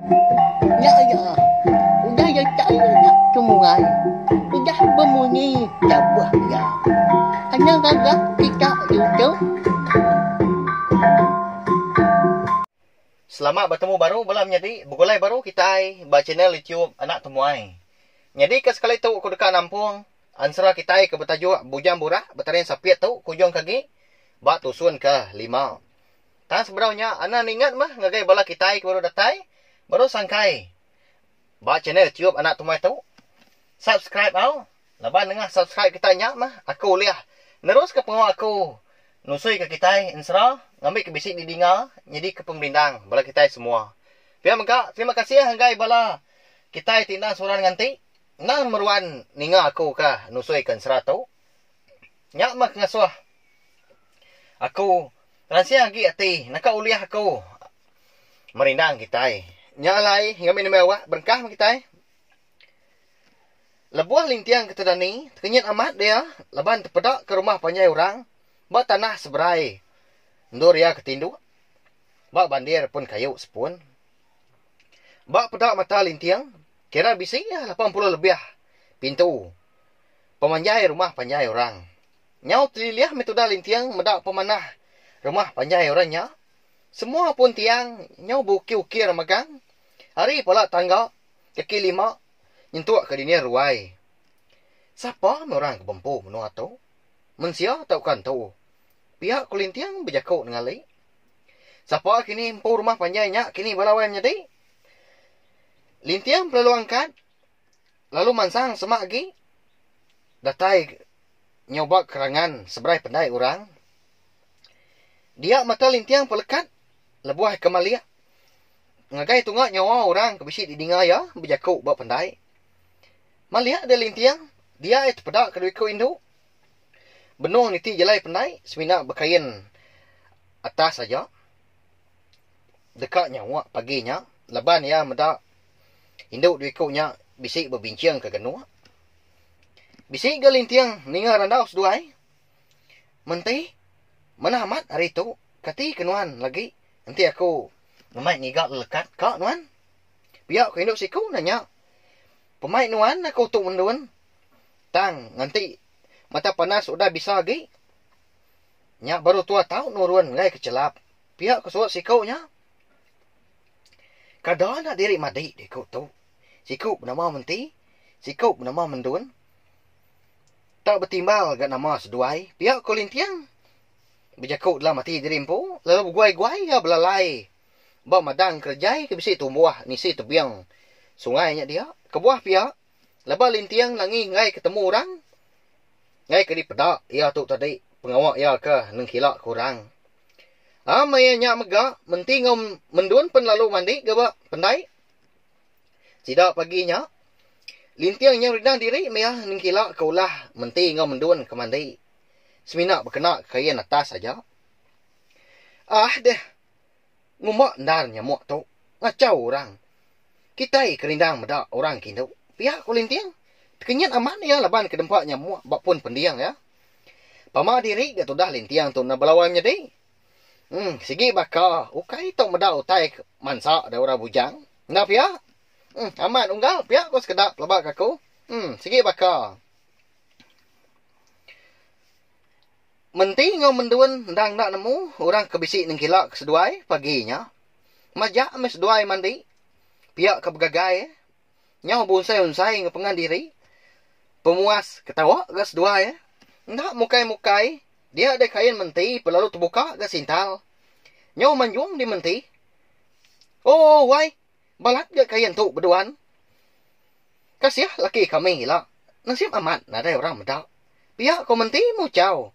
Ya ya. Udah ya saya nak semua. Udah berbunyi tabah ya. Hanya gagak kita YouTube. Selamat bertemu baru malam jadi begulai baru kita ba channel YouTube anak temuai. Jadi ke sekali tu aku dekat Lampung, ansara kita ke bertajuk Bujang Burah bertarin sapiat tu kujong kaki ba tusun ke 5. Tan sebenarnya ana ingat mah ngagai bala kita ke baru datai, baru sangkai. Ba channel YouTube anak temuai tu. Subscribe au. Laban dengar subscribe kita nya mah aku liah. Nerus ke pengawa aku. Nusui ke kita insra ngambil ke bisik di dinga jadi ke pemerintang bala kita semua. Terima kasih hanggai bala kita tindak suran nganti nang meruan ninga aku ka nusui ke insra tu. Nya mak ngasuh. Aku rahasia lagi ati naka uliah aku merindang kita. Nya lai ngambil mewah berkah kita. Lebuah lintiang ketedani kenyit amat dia leban terpedak ke rumah panjai orang. Ba tanah seberai. Ndur ya ketindu. Ba bandir pun kayu sepun. Ba pedak mata lintiang. Kira bisi ya 80 lebih pintu. Pemanjai rumah panjai orang. Nyau teliliah metoda lintiang medak pemanah rumah panjai orangnya. Semua pun tiang nyau buki-ukir magang. Hari pula tangga kaki 5 nyentuak ke dinia ruai. Siapa orang kebempu menua tu? Mensia tau kan tu. Pihak kulintiang berjakuk dengan li. Siapa kini empu rumah panjainya kini balawai menjadi. Lintiang perlu angkat. Lalu mansang semak lagi. Datai nyoba kerangan seberai pendai orang. Dia mata lintiang pelekat. Lebuah kemalia. Ngagai tunggak nyawa orang kebisi di dingaya berjakuk buat pendai. Malia ada lintiang. Dia itu pedak keduiku indu. Benung niti jelai pendai. Semina berkain atas saja. Dekat nyawa paginya. Leban ya medak. Induk duikunya bisik berbincang ke genua. Bisik ke lintiang ninga randau seduai. Menti. Mana amat hari itu. Kati kenuan lagi. Nanti aku ngemai ngigak lekat. Kak nuan. Biar aku induk siku nanya. Pemain nuan aku untuk menduan. Tang nanti mata panas sudah bisa lagi. Nya baru tua tahu nurun ngai kecelap. Pihak kesuat siku nya. Kadang nak diri madi diku tu. Siku bernama menti. Siku bernama menduan. Tak bertimbal gak nama seduai. Pihak kulintiang. Berjakuk dalam mati diri empu. Lalu berguai-guai ya belalai. Bawa madang kerjai ke bisi tumbuh. Nisi tebiang sungainya dia. Kebuah pihak. Lepas lintiang langi ngai ketemu orang. Ngai ke di pedak. Ya tu tadi. Pengawak ya ke. Nengkilak kurang. Mayanya megak. Menti ngau menduan pen lalu mandi. Gaba pendai. Tidak paginya. Lintiang yang rinang diri. Maya nengkilak ke ulah. Menti ngau menduan ke mandi. Semina berkena kain atas saja. Deh. Ngumak ndar nyamuk tu. Ngacau orang. Kita kerindang medak orang kindu. Pihak kulintiang. Kenyat aman ya laban ke tempat nyamuk. Bak pun pendiang ya. Pama diri gak dah lintiang tu nak belawai menjadi. Sigi baka. Ukai tu medak utai mansak ada orang bujang. Nak pihak? Aman unggal. Pihak kau sekedap lebak aku. Sigi baka. Menti ngau menduan ndang nak nemu. Orang kebisik nengkilak seduai paginya. Majak mes seduai mandi. Pihak ke begagai. Nyau bunsai-unsai ngepengan diri. Pemuas ketawa gas dua ya. Ndak mukai-mukai. Dia ada kain menti. Pelalu terbuka gas sintal. Nyau manjung di menti. Oh, wai. Balat gak kain tu berduan. Kasih laki kami lah. Nasib amat. Nada orang medak. Pihak kau menti mucau.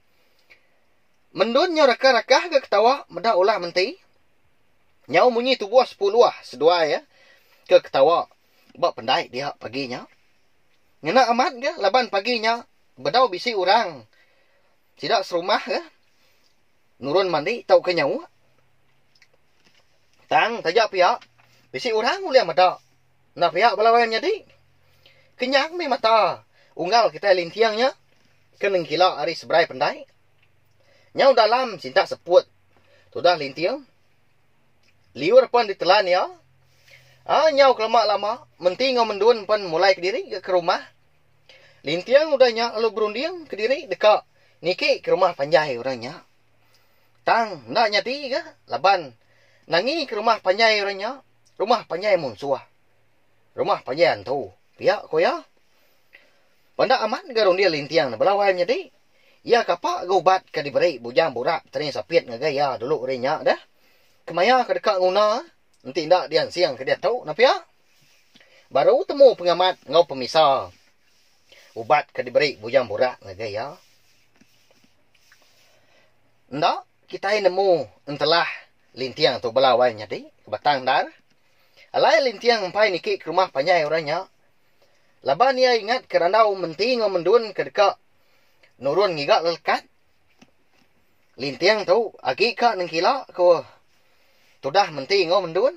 Mendun nyau rakah-rakah gak ketawa. Medak ulah menti. Nyau munyi tubuh 10 sedua ya. Ke ketawa. Bak pendai dia paginya. Ngena amat ke laban paginya. Bedau bisi orang. Tidak serumah ke. Nurun mandi tau ke nyawa. Tang tajak pihak. Bisi orang mulia mata. Nah pihak balawai jadi. Kenyak mi mata. Unggal kita lintiangnya. Keneng kila hari seberai pendai. Nyau dalam cinta seput. Sudah lintiang. Liur pun ditelan ya. Nyau kelamak lama. Menti ngau mendun pun mulai ke diri ke rumah. Lintiang udahnya lalu berunding ke diri dekat. Niki ke rumah panjai orangnya. Tang, nak nyati ke? Laban. Nangi ke rumah panjai orangnya. Rumah panjai munsuah. Rumah panjai antu. Pihak ko ya. Panda aman garong dia lintiang na balawai nyati. Ya kapak gubat ke diberi bujang burak. Tering sapit ngagaya dulu orangnya dah. Kemaya ke dekat nguna. Nanti ndak dia siang ke dia tahu. Napa ya? Baru temu pengamat ngau pemisah. Ubat ke diberi bujang burak ngagaya. Ndak. Kita nemu entelah lintiang tu belawai nyadi batang dar. Alai lintiang empai niki ke rumah panjai orangnya. Laban ia ingat kerandau menti ngau mendun ke dekat nurun ngigak lelkat. Lintiang tu agi ka nengkila ko tudah menti ngau mendun.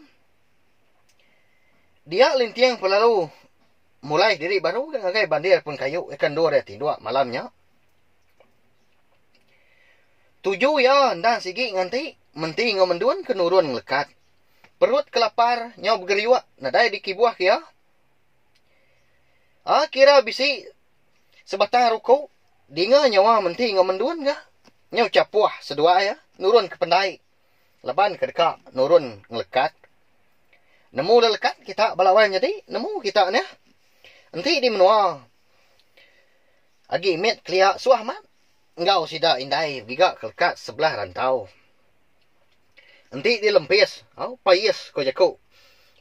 Dia lintiang pelalu mulai diri baru ngagai bandir pun kayu ikan dua tidua malamnya. Tujuh ya, ndang sigi nganti menti ngau mendun ke nurun ngelekat. Perut kelapar, nyau bergeriwak, nadai di kibuah kia. Kira bisi sebatang ruko, dinga nyawa menti ngau mendun ga. Nyau capuah sedua ya, nurun ke pendai. Laban ke dekat, nurun ngelekat. Nemu lelekat kita balawai jadi, nemu kita ni. Nanti di menua. Agi mit keliak suah mat. Engkau sida indai giga kelkat sebelah rantau. Nanti dia lempis. Payis ko jaku.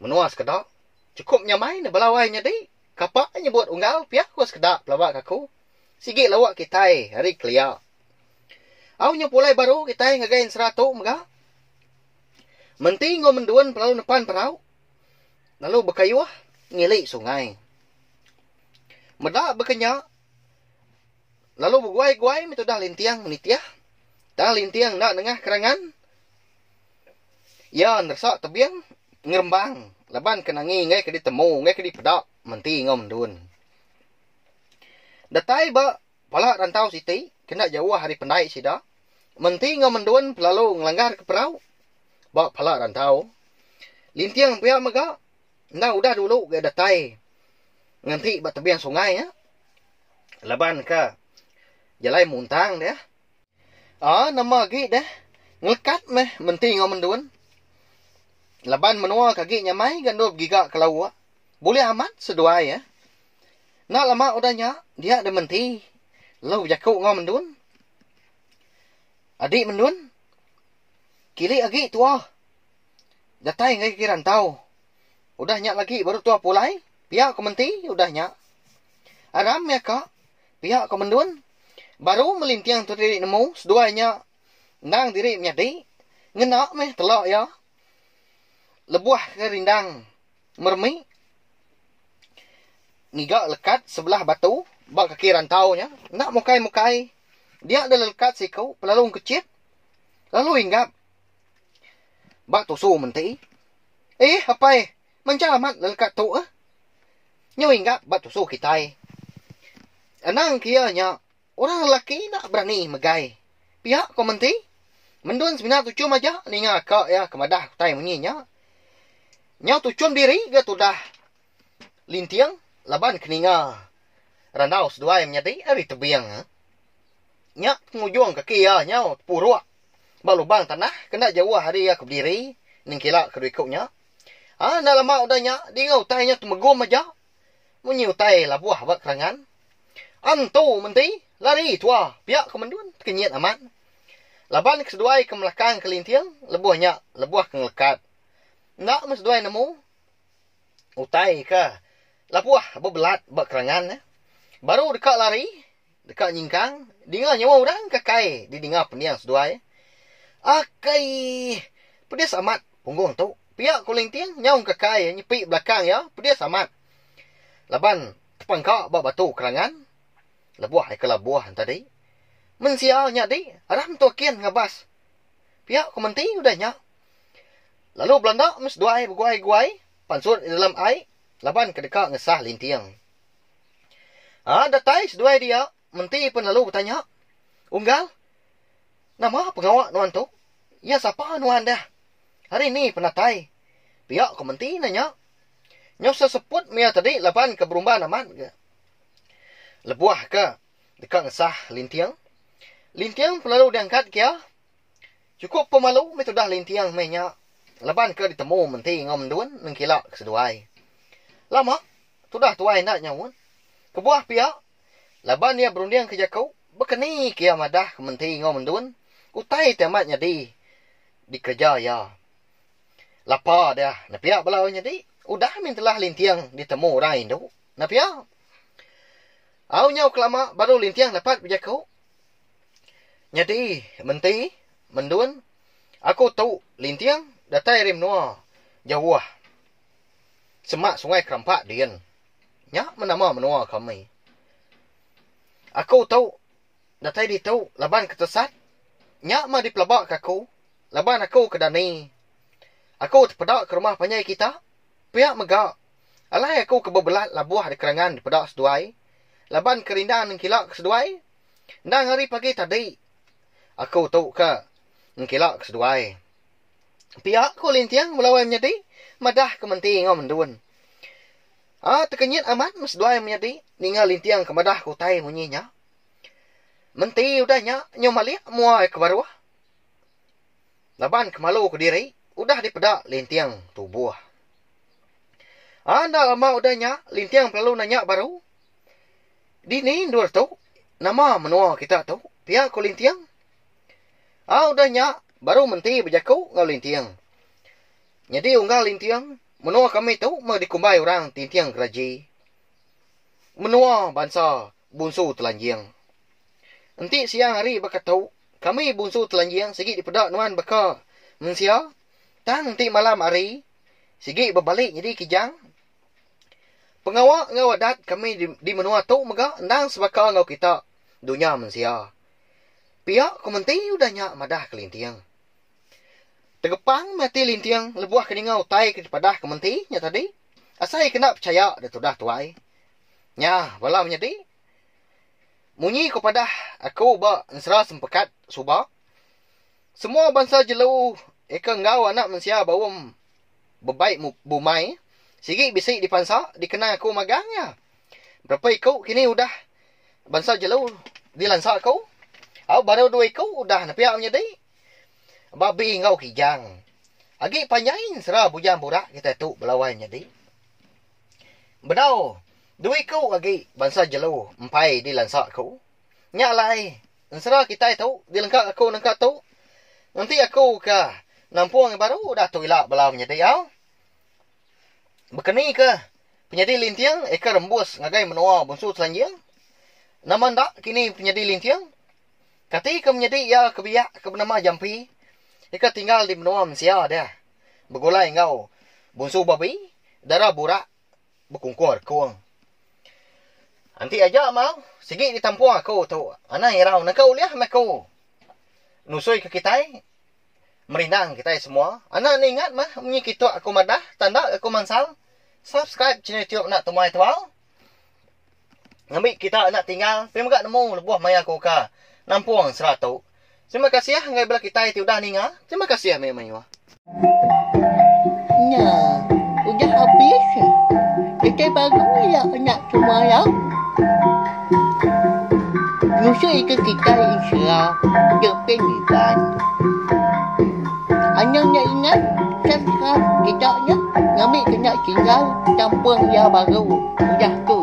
Menuas kedak. Cukup nyamai na balawai nyadi. Kapak nyebut unggal piak ko sekedak pelawak aku. Sige lawak kitai hari kelia. Nya pulai baru kitai ngagain 100 mga. Menti ngau menduan pelalu depan perau. Lalu berkayuah ngilik sungai. Medak berkenyak. Lalu berguai-guai itu dah lintiang menitiah. Dah lintiang nak dengah kerangan. Ya nersak tebiang ngerembang. Laban kenangi ngai ke ditemu, ngai ke dipedak. Menti ngau mendun. Datai ba pala rantau siti. Kena jauh hari pendai sida. Menti ngau mendun pelalu ngelanggar ke perau. Ba pala rantau. Lintiang pihak mega. Nah udah dulu ke datai. Nganti ba tebiang sungai ya. Laban ka. Jalai muntang dia. Nama lagi dah. Ngelekat meh menti ngau mendun. Laban menua kaki nyamai gandul giga kelau. Boleh amat sedua ya. Nak lama udahnya dia ada menti. Lalu jakuk ngau mendun. Adik mendun. Kili lagi tua. Datai ngai kiran tau. Udahnya lagi baru tua pulai. Pihak ko menti udahnya. Aram ya kak. Pihak ko mendun. Baru melintiang tu diri nemu, seduanya nang diri menyadi, ngenak meh telak ya. Lebuah ke rindang mermi. Ngigak lekat sebelah batu, bak kaki rantaunya, nak mukai-mukai. Dia ada lekat siku, pelalung kecil. Lalu hinggap. Bak tusu menti. Apa mencamat lekat tu Nyaw hinggap bak tusu kitai. Anang kianya. Orang lelaki nak berani megai. Pihak ko menti. Mendun sebenar tucum aja. Ni ngakak ya kemadah kutai menyinya. Nyau tucum diri ke tudah. Lintiang. Laban keninga. Randau sedua yang menyadi. Hari tebiang. Nyak ngujung kaki ya. Nyau puruak. Balubang tanah. Kena jauh hari ya keberdiri. Ningkilak kedua-ikutnya. Nak lama udahnya. Dia ngutainya tumegum aja. Menyiutai labuah buat kerangan. Antu menti. Lari tua. Pihak ko mendun. Kenyit aman. Laban keseduai ke melakang ke lintiang. Lebuahnya. Lebuah ke ngelekat. Nak meseduai nemu. Utai ke. Labuah bebelat. Bak kerangan. Baru dekat lari. Dekat nyingkang. Dengar nyawa orang kakai. Didengar pendiang seduai. Akai. Pedis amat. Punggung tu. Pihak ko lintiang. Nyaung kakai. Nyepik belakang ya. Pedis amat. Laban. Tepangkak bak batu kerangan. Lebuah ke labuah tadi. Mensialnya di. Aram tu kian ngabas. Pihak ko menti udahnya. Lalu Belanda mes dua berguai-guai. Pansur di dalam air. Laban ke dekat ngesah lintiang. Datai sedua dia. Menti pun lalu bertanya. Unggal. Nama pengawak nuan tu? Ya siapa nuan dah? Hari ni penatai. Pihak ko menti nanya. Nyo seseput mia tadi laban ke berumban aman ke. Lebuah ke dekat ngesah lintiang. Lintiang pelalu diangkat kia. Cukup pemalu metu dah lintiang menya. Laban ke ditemu menti ngom duan nengkilak keseduai. Lama sudah tuai nak nyawun. Kebuah pihak laban dia berunding ke jakau. Bekeni kia madah ke menti ngom duan. Utai temat nyadi dikerja ya. Lapa dah. Napiak belau nyadi. Udah mintalah lintiang ditemu orang itu. Napiak. Au nyau kelama baru lintiang dapat berjakau. Nyadi menti menduan. Aku tahu lintiang datai rim noa jauh. Semak sungai Kerampak dian. Nya menama menua kami. Aku tahu datai di tahu laban ketesat. Nya ma dipelabak aku. Laban aku ke dani. Aku terpedak ke rumah panyai kita. Pihak megak. Alai aku kebebelat labuah di kerangan dipedak seduai. Laban kerindan nengkilak seduai. Ndang hari pagi tadi. Aku tahu ke nengkilak seduai. Pihak ko lintiang melawai menyadi. Madah ke menti ngom menduan. Terkenyit amat seduai menyadi. Ningal lintiang ke madah ko tay munyinya. Menti udahnya nyomalik muai ke baruah. Laban kemalu ke diri. Udah dipedak lintiang tubuh. Anda lama udahnya lintiang perlu nanya baru. Dini ndur tu. Nama menua kita tu. Pihak ko lintiang. Udahnya baru menti berjakau ngau lintiang. Jadi unggal lintiang. Menua kami tu mau dikumbai orang tintiang geraji. Menua bangsa bunsu telanjang. Nanti siang hari baka tahu. Kami bunsu telanjang segi dipedak nuan baka mensia. Dan nanti malam hari segi berbalik jadi kijang. Pengawak ngau adat kami di menua tu mega endang sebaka ngau kita dunia mensia. Pihak komenti udahnya madah ke lintiang. Tegepang mati lintiang lebuah keningau tai ke padah komenti nya tadi. Asai kena percaya dah tudah tuai. Nya bala menyadi. Munyi kepada aku ba ensra sempekat subak. Semua bangsa jelau eka ngau anak mensia bawam bebaik bumai. Sigi bisik dipansa dikena aku magangnya. Berapa ikau kini udah bangsa jelau dilansa kau. Baru 2 ikau udah napiak menyadi. Babi ngau kijang. Agi panjain serah bujang burak kita tu belawai menyadi. Bedau 2 ikau agi bangsa jelau empai dilansa kau. Nyak lai. Serah kita itu dilengkak aku nengkak tu. Nanti aku ke Nampuang yang baru dah tu ilak belau menyadi au. Bekeni ke penyedi lintiang eka rembus ngagai menua bunsu telanjang. Nama ndak kini penyedi lintiang. Kati ke menyedi ya kebiak ke bernama jampi. Eka tinggal di menua mensia dah. Begulai ngau bunsu babi. Darah burak. Bekungkur kuang. Nanti aja mau. Sigi ditampuang aku tu. Anak irau nak kau liah mak kau. Nusui ke kita. Merindang kita semua. Anak ni ingat mah. Menyi kita aku madah. Tanda aku mansal. Subscribe channel YouTube nak tumai tuau. Ngambil kita nak tinggal. Pemagak nemu lebuah maya aku ka. Nampuang 100. Terima kasih ya. Ngai bela kita itu dah ningal. Terima kasih ya memang. Nah, udah habis. Kita baru ya nak semua ya. Musuh itu kita insya berpenikan. Anda nak ingat subscribe kita ya. Ngambil kena tinggal tampung ya baru. Udah tu